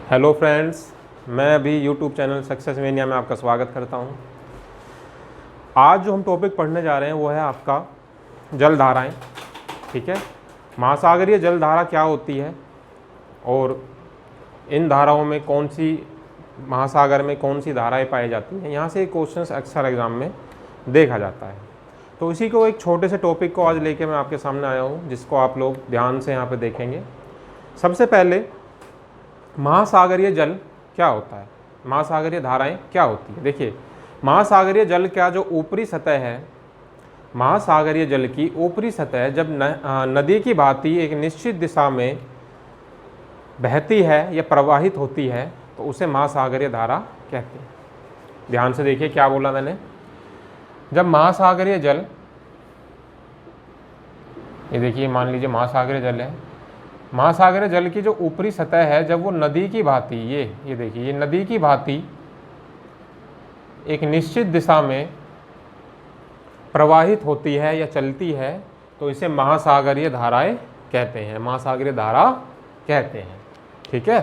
Hello friends, मैं अभी YouTube channel success mania में आपका स्वागत करता हूं। आज जो हम टॉपिक पढ़ने जा रहे हैं वो है आपका जलधाराएं। ठीक है, महासागरीय जलधारा क्या होती है और इन धाराओं में कौन सी, महासागर में कौन सी धाराएं पाई जाती हैं, यहाँ से क्वेश्चंस अक्सर एग्ज़ाम में देखा जाता है। तो इसी को एक छोटे से टॉपिक को आज लेके मैं आपके सामने आया हूँ, जिसको आप लोग ध्यान से यहाँ पे देखेंगे। सबसे पहले महासागरीय जल क्या होता है, महासागरीय धाराएं क्या होती है। देखिए, महासागरीय जल का जो ऊपरी सतह है, महासागरीय जल की ऊपरी सतह जब नदी की भांति एक निश्चित दिशा में बहती है या प्रवाहित होती है तो उसे महासागरीय धारा कहते हैं। ध्यान से देखिए क्या बोला मैंने। जब महासागरीय जल, ये देखिए मान लीजिए महासागरीय जल है, महासागरीय जल की जो ऊपरी सतह है जब वो नदी की भांति, ये देखिए, ये नदी की भांति एक निश्चित दिशा में प्रवाहित होती है या चलती है तो इसे महासागरीय धाराएं कहते हैं, महासागरीय धारा कहते हैं। ठीक है,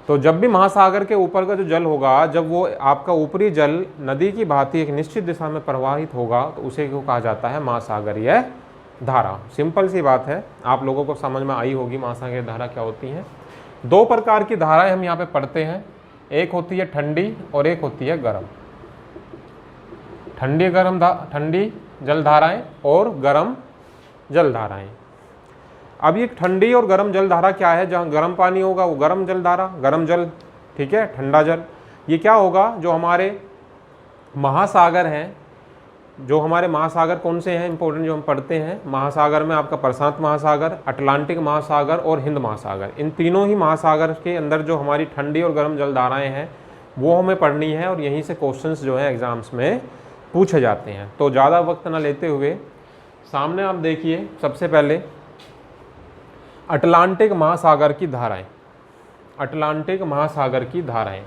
तो जब भी महासागर के ऊपर का जो जल होगा, जब वो आपका ऊपरी जल नदी की भांति एक निश्चित दिशा में प्रवाहित होगा तो उसे क्यों कहा जाता है, महासागरीय धारा। सिंपल सी बात है, आप लोगों को समझ में आई होगी महासागरीय धारा क्या होती है। दो प्रकार की धाराएं हम यहाँ पे पढ़ते हैं, एक होती है ठंडी और एक होती है गर्म। ठंडी जलधाराएं और गर्म जलधाराएं। अब ये ठंडी और गर्म जलधारा क्या है, जहाँ गर्म पानी होगा वो गर्म जलधारा, गर्म जल। ठीक है, ठंडा जल। ये क्या होगा, जो हमारे महासागर हैं, जो हमारे महासागर कौन से हैं इंपॉर्टेंट जो हम पढ़ते हैं, महासागर में आपका प्रशांत महासागर, अटलांटिक महासागर और हिंद महासागर, इन तीनों ही महासागर के अंदर जो हमारी ठंडी और गर्म जलधाराएं हैं वो हमें पढ़नी है और यहीं से क्वेश्चंस जो है एग्जाम्स में पूछे जाते हैं। तो ज़्यादा वक्त ना लेते हुए सामने आप देखिए, सबसे पहले अटलांटिक महासागर की धाराएं। अटलांटिक महासागर की धाराएं,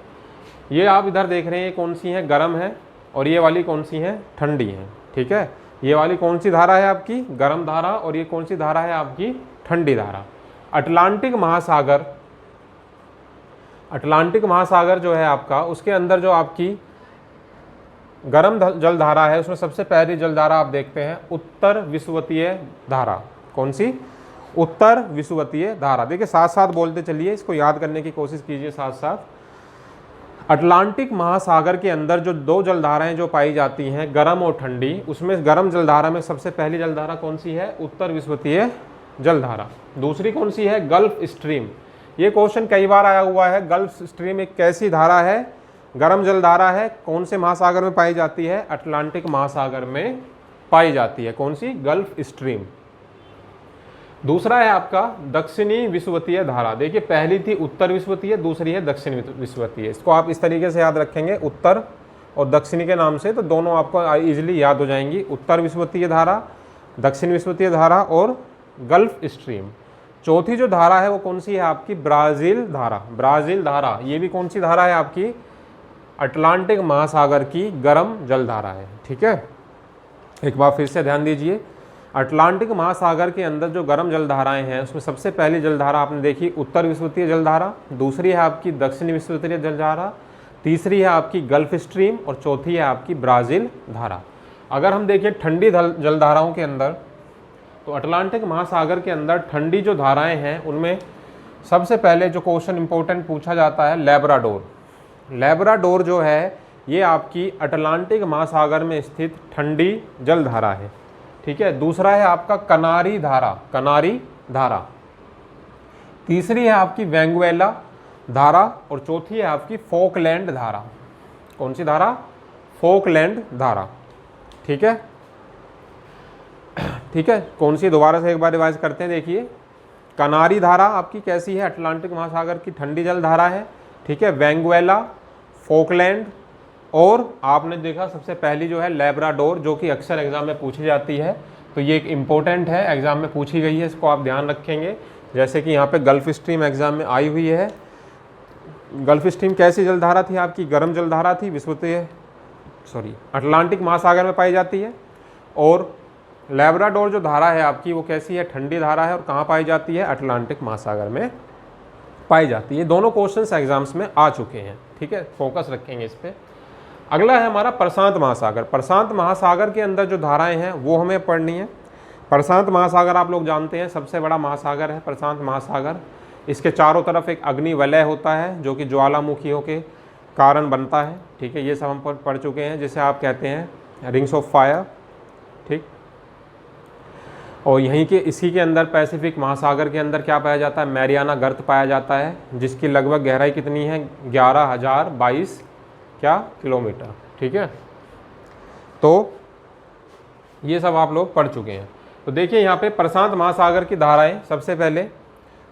ये आप इधर देख रहे हैं, कौन सी हैं, गर्म है, और ये वाली कौन सी है, ठंडी है। ठीक है, ये वाली कौन सी धारा है आपकी, गर्म धारा, और ये कौन सी धारा है आपकी, ठंडी धारा। अटलांटिक महासागर, अटलांटिक महासागर जो है आपका, उसके अंदर जो आपकी गर्म जलधारा है उसमें सबसे पहली जलधारा आप देखते हैं उत्तर विषुवतीय धारा। कौन सी, उत्तर विषुवतीय धारा। देखिए साथ साथ बोलते चलिए, इसको याद करने की कोशिश कीजिए साथ साथ। अटलांटिक महासागर के अंदर जो दो जलधाराएं जो पाई जाती हैं, गर्म और ठंडी, उसमें गर्म जलधारा में सबसे पहली जलधारा कौन सी है, उत्तर विषुवतीय जलधारा। दूसरी कौन सी है, गल्फ स्ट्रीम। ये क्वेश्चन कई बार आया हुआ है। गल्फ स्ट्रीम एक कैसी धारा है, गर्म जलधारा है, कौन से महासागर में पाई जाती है, अटलांटिक महासागर में पाई जाती है। कौन सी, गल्फ स्ट्रीम। दूसरा है आपका दक्षिणी विषुवतीय धारा। देखिए पहली थी उत्तर विषुवतीय, दूसरी है दक्षिणी विषुवतीय। इसको आप इस तरीके से याद रखेंगे, उत्तर और दक्षिणी के नाम से, तो दोनों आपको इजीली याद हो जाएंगी। उत्तर विषुवतीय धारा, दक्षिण विषुवतीय धारा और गल्फ स्ट्रीम। चौथी जो धारा है वो कौन सी है आपकी, ब्राज़ील धारा। ब्राज़ील धारा ये भी कौन सी धारा है आपकी, अटलांटिक महासागर की गर्म जलधारा है। ठीक है, एक बार फिर से ध्यान दीजिए। अटलांटिक महासागर के अंदर जो गर्म जलधाराएं हैं उसमें सबसे पहली जलधारा आपने देखी उत्तर विषुवतीय जलधारा, दूसरी है आपकी दक्षिणी विषुवतीय जलधारा, तीसरी है आपकी गल्फ स्ट्रीम और चौथी है आपकी ब्राज़ील धारा। अगर हम देखें ठंडी जलधाराओं के अंदर, तो अटलांटिक महासागर के अंदर ठंडी जो धाराएं हैं उनमें सबसे पहले जो क्वेश्चन इंपॉर्टेंट पूछा जाता है, लैब्राडोर। लैब्राडोर जो है ये आपकी अटलांटिक महासागर में स्थित ठंडी जलधारा है। ठीक है, दूसरा है आपका कनारी धारा, कनारी धारा। तीसरी है आपकी वेंगुएला धारा और चौथी है आपकी फोकलैंड धारा। कौन सी धारा, फोकलैंड धारा। ठीक है, ठीक है, कौन सी, दोबारा से एक बार रिवाइज करते हैं। देखिए कनारी धारा आपकी कैसी है, अटलांटिक महासागर की ठंडी जल धारा है। ठीक है, वेंगुएला, फोकलैंड और आपने देखा सबसे पहली जो है लैब्राडोर, जो कि अक्सर एग्जाम में पूछी जाती है। तो ये एक इम्पोर्टेंट है, एग्जाम में पूछी गई है, इसको आप ध्यान रखेंगे। जैसे कि यहाँ पे गल्फ स्ट्रीम एग्जाम में आई हुई है। गल्फ स्ट्रीम कैसी जलधारा थी आपकी, गर्म जलधारा थी, विषुवतीय अटलांटिक महासागर में पाई जाती है। और लैब्राडोर जो धारा है आपकी वो कैसी है, ठंडी धारा है और कहाँ पाई जाती है, अटलांटिक महासागर में पाई जाती है। दोनों क्वेश्चंस एग्जाम्स में आ चुके हैं, ठीक है, फोकस रखेंगे इस पे। अगला है हमारा प्रशांत महासागर। प्रशांत महासागर के अंदर जो धाराएं हैं वो हमें पढ़नी है। प्रशांत महासागर आप लोग जानते हैं सबसे बड़ा महासागर है प्रशांत महासागर। इसके चारों तरफ एक अग्नि वलय होता है जो कि ज्वालामुखियों के कारण बनता है, ठीक है, ये सब हम पढ़ चुके हैं, जिसे आप कहते हैं रिंग्स ऑफ फायर, ठीक। और यहीं के इसी के अंदर पैसिफिक महासागर के अंदर क्या पाया जाता है, मैरियाना गर्त पाया जाता है, जिसकी लगभग गहराई कितनी है, 11,022 क्या किलोमीटर, ठीक है। तो ये सब आप लोग पढ़ चुके हैं। तो देखिए यहाँ पे प्रशांत महासागर की धाराएं सबसे पहले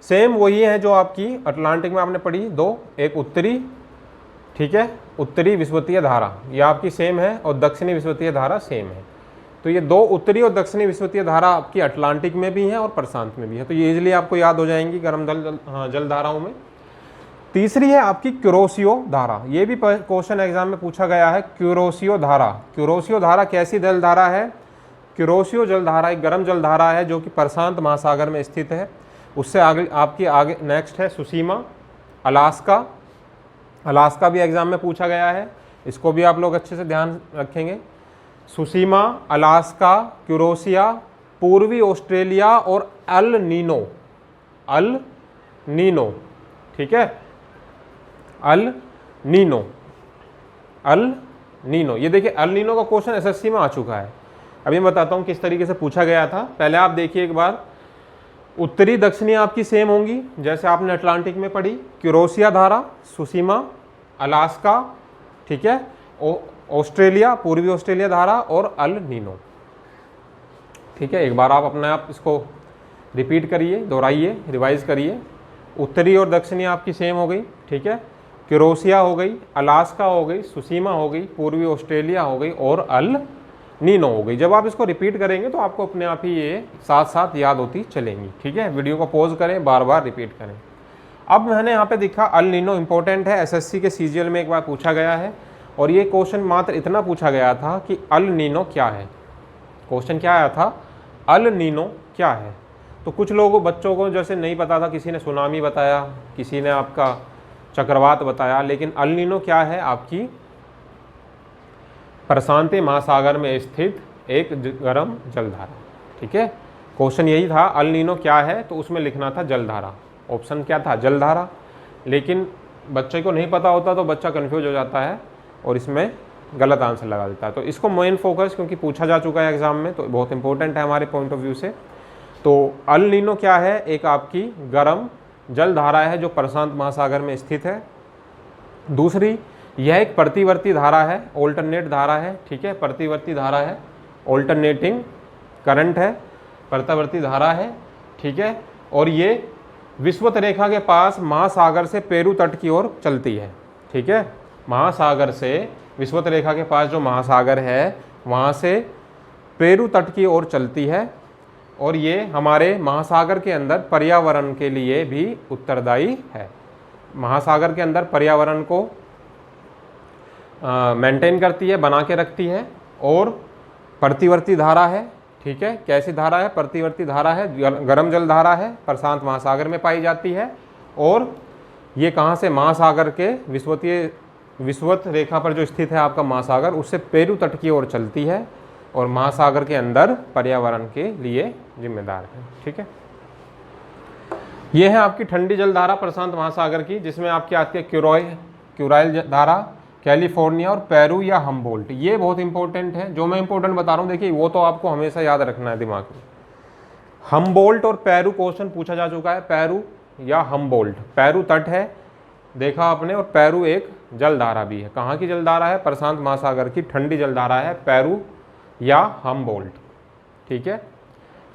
सेम वही है जो आपकी अटलांटिक में आपने पढ़ी दो, एक उत्तरी, ठीक है, उत्तरी विषुवतीय धारा ये आपकी सेम है और दक्षिणी विषुवतीय धारा सेम है। तो ये दो उत्तरी और दक्षिणी विषुवतीय धारा आपकी अटलांटिक में भी है और प्रशांत में भी है, तो ये इजीली आपको याद हो जाएंगी गर्म जल धाराओं में। तीसरी है आपकी क्यूरोसियो धारा, ये भी क्वेश्चन एग्जाम में पूछा गया है। क्यूरोसियो धारा, क्यूरोसियो धारा कैसी जल धारा है, क्यूरोसियो जल धारा एक गर्म जल धारा है जो कि प्रशांत महासागर में स्थित है। उससे आगे आपकी आगे नेक्स्ट है सुसीमा, अलास्का। अलास्का भी एग्जाम में पूछा गया है, इसको भी आप लोग अच्छे से ध्यान रखेंगे। सुसीमा, अलास्का, क्यूरोसिया, पूर्वी ऑस्ट्रेलिया और अल नीनो, अल नीनो, ठीक है, अल नीनो, अल नीनो। ये देखिए अल नीनो का क्वेश्चन एसएससी में आ चुका है। अभी मैं बताता हूँ किस तरीके से पूछा गया था। पहले आप देखिए एक बार, उत्तरी दक्षिणी आपकी सेम होंगी जैसे आपने अटलांटिक में पढ़ी, क्यूरोसिया धारा, सुसीमा, अलास्का, ठीक है, ऑस्ट्रेलिया, पूर्वी ऑस्ट्रेलिया धारा और अल नीनो, ठीक है। एक बार आप अपने आप इसको रिपीट करिए, दोहराइए, रिवाइज करिए। उत्तरी और दक्षिणी आपकी सेम हो गई, ठीक है, क्यूरोसिया हो गई, अलास्का हो गई, सुसीमा हो गई, पूर्वी ऑस्ट्रेलिया हो गई और अल नीनो हो गई। जब आप इसको रिपीट करेंगे तो आपको अपने आप ही ये साथ साथ याद होती चलेंगी, ठीक है। वीडियो को पॉज करें, बार बार रिपीट करें। अब मैंने यहाँ पे दिखा अल नीनो इंपॉर्टेंट है, एसएससी के सीजीएल में एक बार पूछा गया है और ये क्वेश्चन मात्र इतना पूछा गया था कि अल नीनो क्या है। क्वेश्चन क्या आया था, अल नीनो क्या है। तो कुछ लोगों बच्चों को जैसे नहीं पता था, किसी ने सुनामी बताया, किसी ने आपका चक्रवात बताया, लेकिन अल नीनो क्या है, आपकी प्रशांत महासागर में स्थित एक गर्म जलधारा, ठीक है। क्वेश्चन यही था अल नीनो क्या है, तो उसमें लिखना था जलधारा, ऑप्शन क्या था, जलधारा। लेकिन बच्चे को नहीं पता होता तो बच्चा कंफ्यूज हो जाता है और इसमें गलत आंसर लगा देता है। तो इसको मेन फोकस, क्योंकि पूछा जा चुका है एग्जाम में, तो बहुत इंपॉर्टेंट है हमारे पॉइंट ऑफ व्यू से। तो अल नीनो क्या है, एक आपकी गर्म जलधारा है जो प्रशांत महासागर में स्थित है। दूसरी, यह एक प्रतिवर्ती धारा है, ऑल्टरनेट धारा है, ठीक है, प्रतिवर्ती धारा है, ऑल्टरनेटिंग करंट है, प्रतिवर्ती धारा है, ठीक है। और ये विषुवत रेखा के पास महासागर से पेरू तट की ओर चलती है, ठीक है। महासागर से विषुवत रेखा के पास जो महासागर है वहाँ से पेरू तट की ओर चलती है और ये हमारे महासागर के अंदर पर्यावरण के लिए भी उत्तरदायी है। महासागर के अंदर पर्यावरण को मेंटेन करती है, बना के रखती है। और प्रतिवर्ती धारा है, ठीक है, कैसी धारा है, प्रतिवर्ती धारा है, गर्म जल धारा है, प्रशांत महासागर में पाई जाती है। और ये कहाँ से, महासागर के विषुवत रेखा पर जो स्थित है आपका महासागर, उससे पेरू तट की ओर चलती है और महासागर के अंदर पर्यावरण के लिए जिम्मेदार है, ठीक है। ये है आपकी ठंडी जलधारा प्रशांत महासागर की, जिसमें आपकी आती है क्यूराइल धारा, कैलिफोर्निया और पेरू या हम्बोल्ट। ये बहुत इंपॉर्टेंट है, जो मैं इंपॉर्टेंट बता रहा हूँ देखिए वो तो आपको हमेशा याद रखना है दिमाग में। हम्बोल्ट और पेरू क्वेश्चन पूछा जा चुका है, पेरू या हम्बोल्ट। पेरू तट है देखा आपने, और पेरू एक जलधारा भी है। कहाँ की जलधारा है, प्रशांत महासागर की ठंडी जलधारा है पेरू या हम्बोल्ट, ठीक है।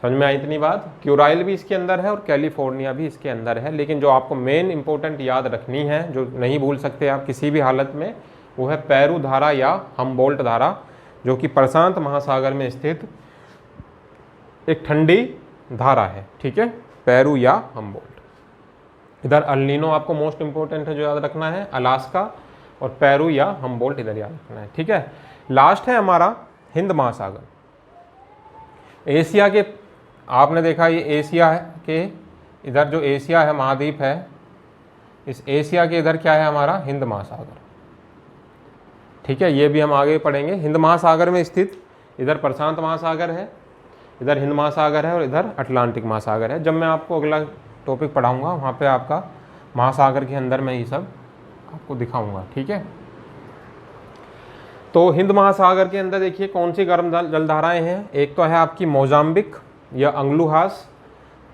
समझ में आई इतनी बात। क्यूराइल भी इसके अंदर है और कैलिफोर्निया भी इसके अंदर है, लेकिन जो आपको मेन इंपॉर्टेंट याद रखनी है, जो नहीं भूल सकते आप किसी भी हालत में, वो है पेरू धारा या हम्बोल्ट धारा, जो कि प्रशांत महासागर में स्थित एक ठंडी धारा है, ठीक है, पेरू या हम्बोल्ट। इधर अल नीनो आपको मोस्ट इंपॉर्टेंट है जो याद रखना है, अलास्का और पेरू या हम्बोल्ट इधर याद रखना है, ठीक है। लास्ट है हमारा हिंद महासागर। एशिया के आपने देखा ये एशिया है कि इधर जो एशिया है महाद्वीप है, इस एशिया के इधर क्या है हमारा, हिंद महासागर। ठीक है, ये भी हम आगे पढ़ेंगे। हिंद महासागर में स्थित इधर प्रशांत महासागर है, इधर हिंद महासागर है और इधर अटलांटिक महासागर है। जब मैं आपको अगला टॉपिक पढ़ाऊंगा वहाँ पे आपका महासागर के अंदर मैं ये सब आपको दिखाऊंगा। ठीक है, तो हिंद महासागर के अंदर देखिए कौन सी गर्म जलधाराएं हैं। एक तो है आपकी मोजाम्बिक या अंगलुहास,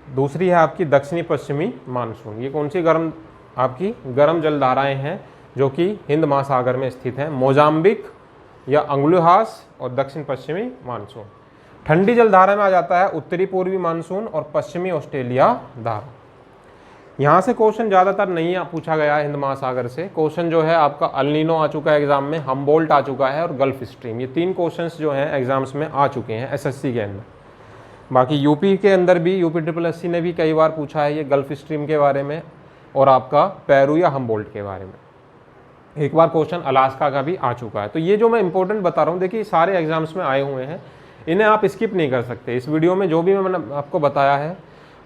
दूसरी है आपकी दक्षिणी पश्चिमी मानसून। ये कौन सी आपकी गर्म जलधाराएं हैं जो कि हिंद महासागर में स्थित हैं, मोजाम्बिक या अंगलुहास और दक्षिण पश्चिमी मानसून। ठंडी जलधारा में आ जाता है उत्तरी पूर्वी मानसून और पश्चिमी ऑस्ट्रेलिया धारा। यहाँ से क्वेश्चन ज़्यादातर नहीं पूछा गया है हिंद महासागर से। क्वेश्चन जो है आपका अल नीनो आ चुका है एग्जाम में, हम्बोल्ट आ चुका है और गल्फ स्ट्रीम, ये 3 क्वेश्चंस जो हैं एग्जाम्स में आ चुके हैं एसएससी के अंदर। बाकी यूपी के अंदर भी यूपी ने भी कई बार पूछा है ये गल्फ स्ट्रीम के बारे में और आपका पेरू या हम्बोल्ट के बारे में। एक बार क्वेश्चन अलास्का का भी आ चुका है। तो ये जो मैं इंपॉर्टेंट बता रहा हूँ, देखिए सारे एग्जाम्स में आए हुए हैं, इन्हें आप स्किप नहीं कर सकते। इस वीडियो में जो भी मैंने आपको बताया है,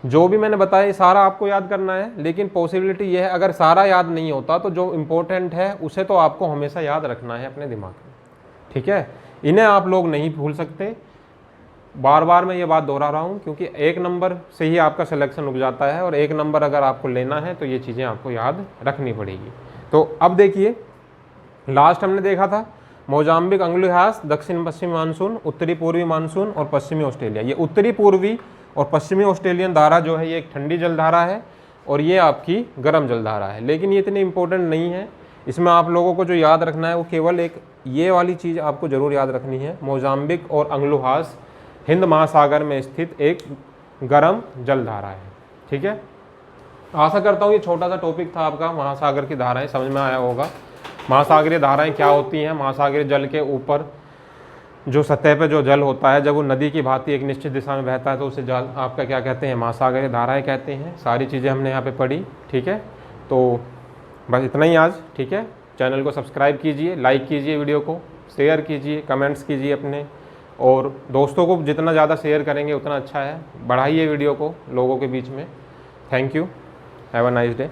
जो भी मैंने बताया ये सारा आपको याद करना है। लेकिन पॉसिबिलिटी ये है अगर सारा याद नहीं होता तो जो इम्पोर्टेंट है उसे तो आपको हमेशा याद रखना है अपने दिमाग में। ठीक है, इन्हें आप लोग नहीं भूल सकते। बार बार मैं ये बात दोहरा रहा हूँ क्योंकि 1 नंबर से ही आपका सिलेक्शन रुक जाता है और 1 नंबर अगर आपको लेना है तो ये चीज़ें आपको याद रखनी पड़ेगी। तो अब देखिए, लास्ट हमने देखा था मोजाम्बिक, अंगलुहास, दक्षिण पश्चिमी मानसून, उत्तरी पूर्वी मानसून और पश्चिमी ऑस्ट्रेलिया। ये उत्तरी पूर्वी और पश्चिमी ऑस्ट्रेलियन धारा जो है ये एक ठंडी जलधारा है और ये आपकी गर्म जलधारा है। लेकिन ये इतनी इंपॉर्टेंट नहीं है। इसमें आप लोगों को जो याद रखना है वो केवल एक ये वाली चीज़ आपको ज़रूर याद रखनी है, मोजाम्बिक और अंगलुहास हिंद महासागर में स्थित एक गर्म जलधारा है। ठीक है, आशा करता हूँ ये छोटा सा टॉपिक था आपका, महासागर की धाराएं समझ में आया होगा। महासागरीय धाराएं क्या होती हैं, महासागरीय जल के ऊपर जो सतह पे जो जल होता है जब वो नदी की भांति एक निश्चित दिशा में बहता है तो उसे जल आपका क्या कहते हैं, महासागरीय धाराएं कहते हैं। सारी चीज़ें हमने यहाँ पे पढ़ी। ठीक है, तो बस इतना ही आज। ठीक है, चैनल को सब्सक्राइब कीजिए, लाइक कीजिए, वीडियो को शेयर कीजिए, कमेंट्स कीजिए अपने, और दोस्तों को जितना ज़्यादा शेयर करेंगे उतना अच्छा है। बढ़ाइए वीडियो को लोगों के बीच में। Thank you, have a nice day.